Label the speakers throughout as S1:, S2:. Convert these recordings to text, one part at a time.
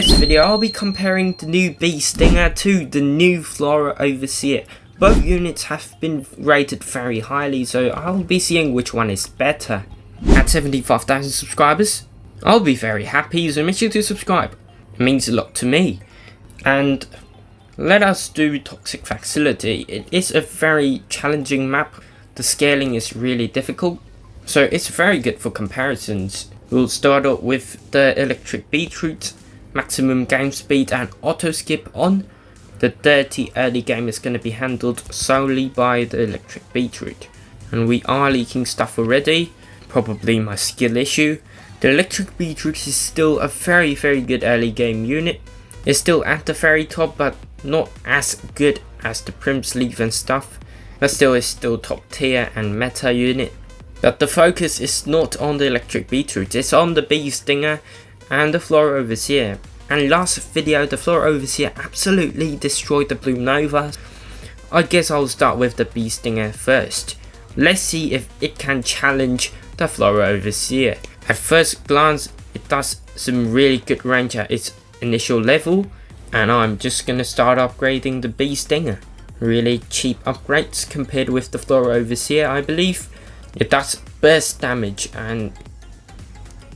S1: In this video I'll be comparing the new Bee Stinger to the new Flora Overseer. Both units have been rated very highly, so I'll be seeing which one is better. At 75,000 subscribers, I'll be very happy, so make sure to subscribe. It means a lot to me. And let us do Toxic Facility. It is a very challenging map. The scaling is really difficult, so it's very good for comparisons. We'll start off with the Electric Beetroot, maximum game speed and auto skip on. The dirty early game is going to be handled solely by the Electric Beetroot. And we are leaking stuff already, probably my skill issue. The Electric Beetroot is still a very good early game unit. It's still at the very top, but not as good as the Prim's Leaf and stuff. But still is still top tier and meta unit. But the focus is not on the Electric Beetroot, it's on the Bee Stinger and the Flora Overseer. And last video, the Flora Overseer absolutely destroyed the Blue Nova. I guess I'll start with the Bee Stinger first. Let's see if it can challenge the Flora Overseer. At first glance, it does some really good range at its initial level, and I'm just gonna start upgrading the Bee Stinger. Really cheap upgrades compared with the Flora Overseer, I believe. It does burst damage, and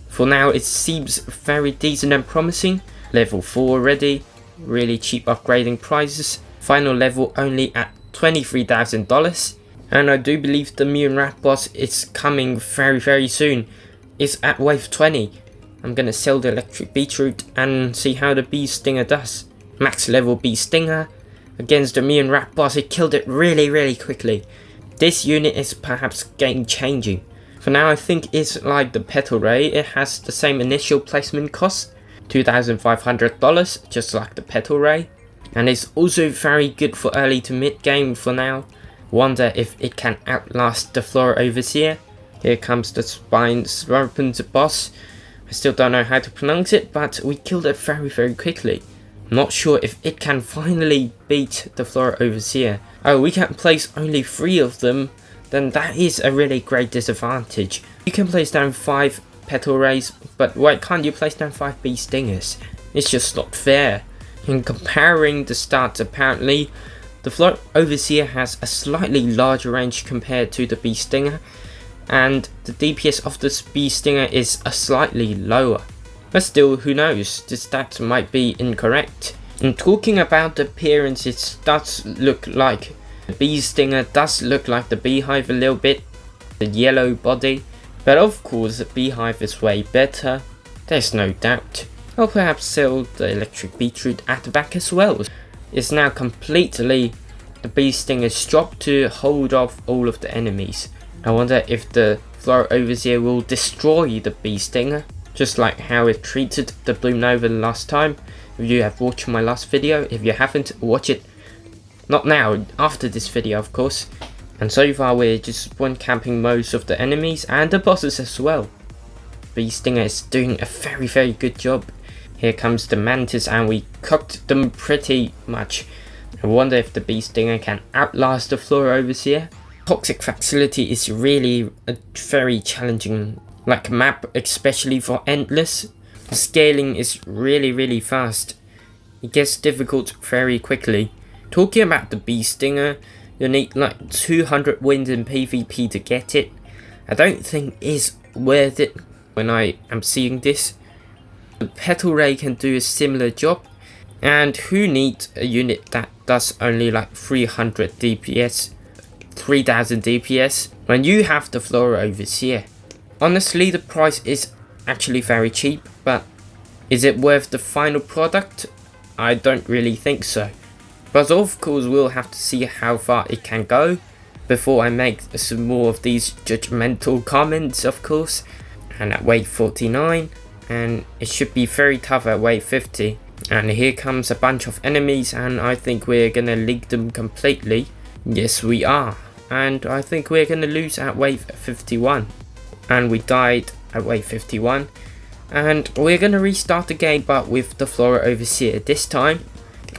S1: for now it seems very decent and promising. Level 4 already, really cheap upgrading prices. Final level only at $23,000, and I do believe the mutant rat boss is coming very soon. It's at wave 20. I'm gonna sell the Electric Beetroot and see how the Bee Stinger does. Max level Bee Stinger against the mutant rat boss, it killed it really quickly. This unit is perhaps game changing. For now I think it's like the Petal Ray, it has the same initial placement cost, $2,500, just like the Petal Ray. And it's also very good for early to mid game for now. Wonder if it can outlast the Flora Overseer. Here comes the Spine's Weapons boss. I still don't know how to pronounce it, but we killed it very quickly. I'm not sure if it can finally beat the Flora Overseer. Oh, we can place only 3 of them, then that is a really great disadvantage. You can place down 5 Petal Rays, but why can't you place down 5 Bee Stingers? It's just not fair. In comparing the stats, apparently, the Flora Overseer has a slightly larger range compared to the Bee Stinger, and the DPS of the Bee Stinger is a slightly lower. But still, who knows, the stats might be incorrect. In talking about the appearance, it does look like the Bee Stinger does look like the Beehive a little bit, the yellow body. But of course the Beehive is way better, there's no doubt. I'll perhaps sell the Electric Beetroot at the back as well. It's now completely the Bee Stinger's job to hold off all of the enemies. I wonder if the Flora Overseer will destroy the Bee Stinger, just like how it treated the Blue Nova last time. If you have watched my last video, if you haven't, watch it. Not now, after this video of course. And so far we're just one camping most of the enemies and the bosses as well. Bee Stinger is doing a very good job. Here comes the Mantis and we cooked them pretty much. I wonder if the Bee Stinger can outlast the Flora Overseer. Toxic Facility is really a very challenging map, especially for Endless. The scaling is really fast. It gets difficult very quickly. Talking about the Bee Stinger, you need like 200 wins in PvP to get it. I don't think it's worth it when I am seeing this. The Petal Ray can do a similar job, and who needs a unit that does only like 300 DPS, 3000 DPS when you have the Flora Overseer? Honestly, the price is actually very cheap, but is it worth the final product? I don't really think so. But of course we'll have to see how far it can go before I make some more of these judgmental comments, of course. And at wave 49, and it should be very tough at wave 50. And here comes a bunch of enemies, and I think we're gonna leak them completely. Yes we are, and I think we're gonna lose at wave 51. And we died at wave 51, and we're gonna restart the game, but with the Flora Overseer this time.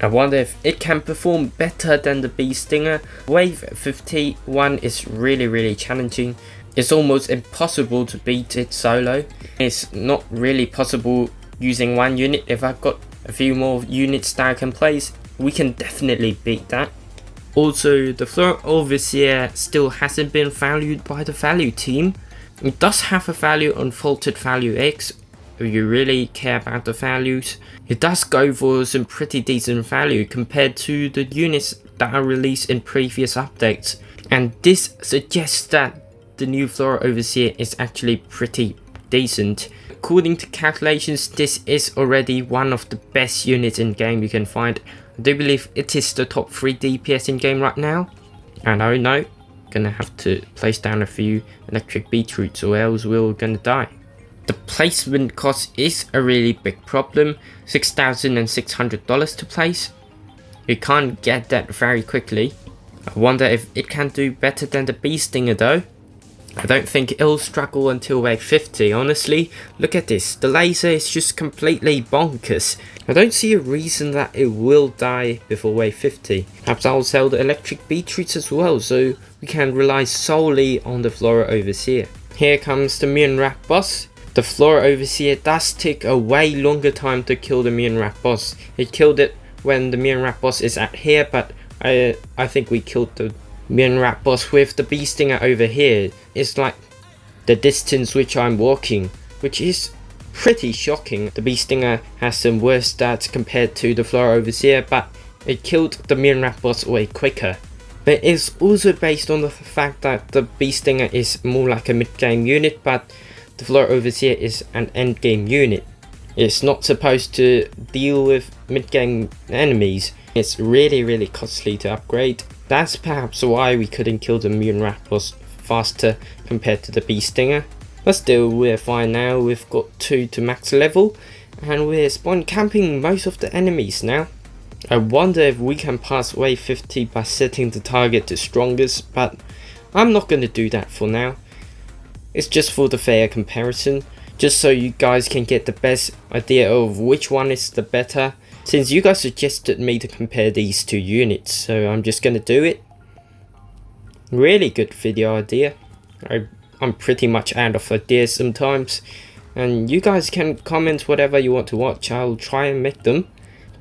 S1: I wonder if it can perform better than the Bee Stinger. Wave 51 is really challenging. It's almost impossible to beat it solo. It's not really possible using one unit. If I've got a few more units that I can place, we can definitely beat that. Also, the Flora Overseer still hasn't been valued by the value team. It does have a value on Faulted Value X, if you really care about the values. It does go for some pretty decent value compared to the units that are released in previous updates. And this suggests that the new Flora Overseer is actually pretty decent. According to calculations, this is already one of the best units in game you can find. I do believe it is the top 3 DPS in game right now. And I know, gonna have to place down a few electric beetroots or else we're gonna die. The placement cost is a really big problem, $6,600 to place. You can't get that very quickly. I wonder if it can do better than the Bee Stinger though. I don't think it'll struggle until wave 50, honestly. Look at this, the laser is just completely bonkers. I don't see a reason that it will die before wave 50. Perhaps I'll sell the electric beetroots as well, so we can rely solely on the Flora Overseer. Here comes the mutant rat boss. The Flora Overseer does take a way longer time to kill the mutant rat boss. It killed it when the mutant rat boss is at here, but I think we killed the mutant rat boss with the Bee Stinger over here. It's like the distance which I'm walking, which is pretty shocking. The Bee Stinger has some worse stats compared to the Flora Overseer, but it killed the mutant rat boss way quicker. But it's also based on the fact that the Bee Stinger is more like a mid-game unit, but the Flora Overseer is an end-game unit. It's not supposed to deal with mid-game enemies. It's really costly to upgrade. That's perhaps why we couldn't kill the mutant rat boss faster compared to the Bee Stinger. But still, we're fine now. We've got 2 to max level and we're spawn camping most of the enemies now. I wonder if we can pass wave 50 by setting the target to strongest, but I'm not going to do that for now. It's just for the fair comparison, just so you guys can get the best idea of which one is the better, since you guys suggested me to compare these 2 units, so I'm just gonna do it. Really good video idea. I'm pretty much out of ideas sometimes, and you guys can comment whatever you want to watch. I'll try and make them.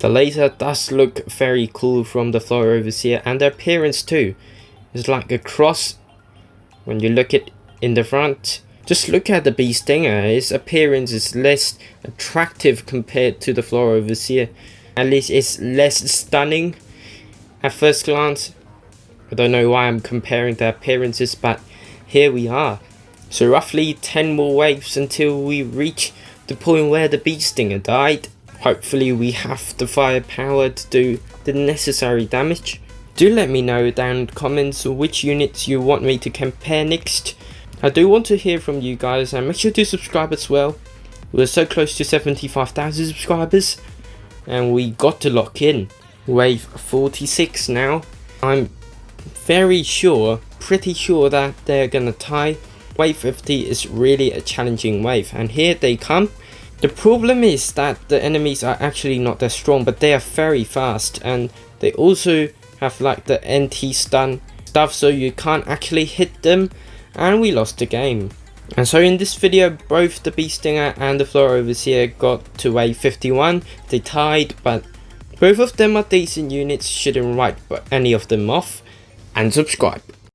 S1: The laser does look very cool from the Flora Overseer, and the appearance too. It's like a cross when you look at in the front. Just look at the Bee Stinger. His appearance is less attractive compared to the Flora Overseer. At least it's less stunning at first glance. I don't know why I'm comparing the appearances, but here we are. So roughly 10 more waves until we reach the point where the Bee Stinger died. Hopefully we have the firepower to do the necessary damage. Do let me know down in the comments which units you want me to compare next. I do want to hear from you guys, and make sure to subscribe as well. We're so close to 75,000 subscribers and we got to lock in wave 46 now. I'm pretty sure that they're gonna tie. Wave 50 is really a challenging wave, and here they come. The problem is that the enemies are actually not that strong, but they are very fast, and they also have like the anti-stun stuff, so you can't actually hit them, and we lost the game. And so in this video, both the Bee Stinger and the Flora Overseer got to wave 51. They tied, but both of them are decent units, shouldn't write any of them off. And subscribe.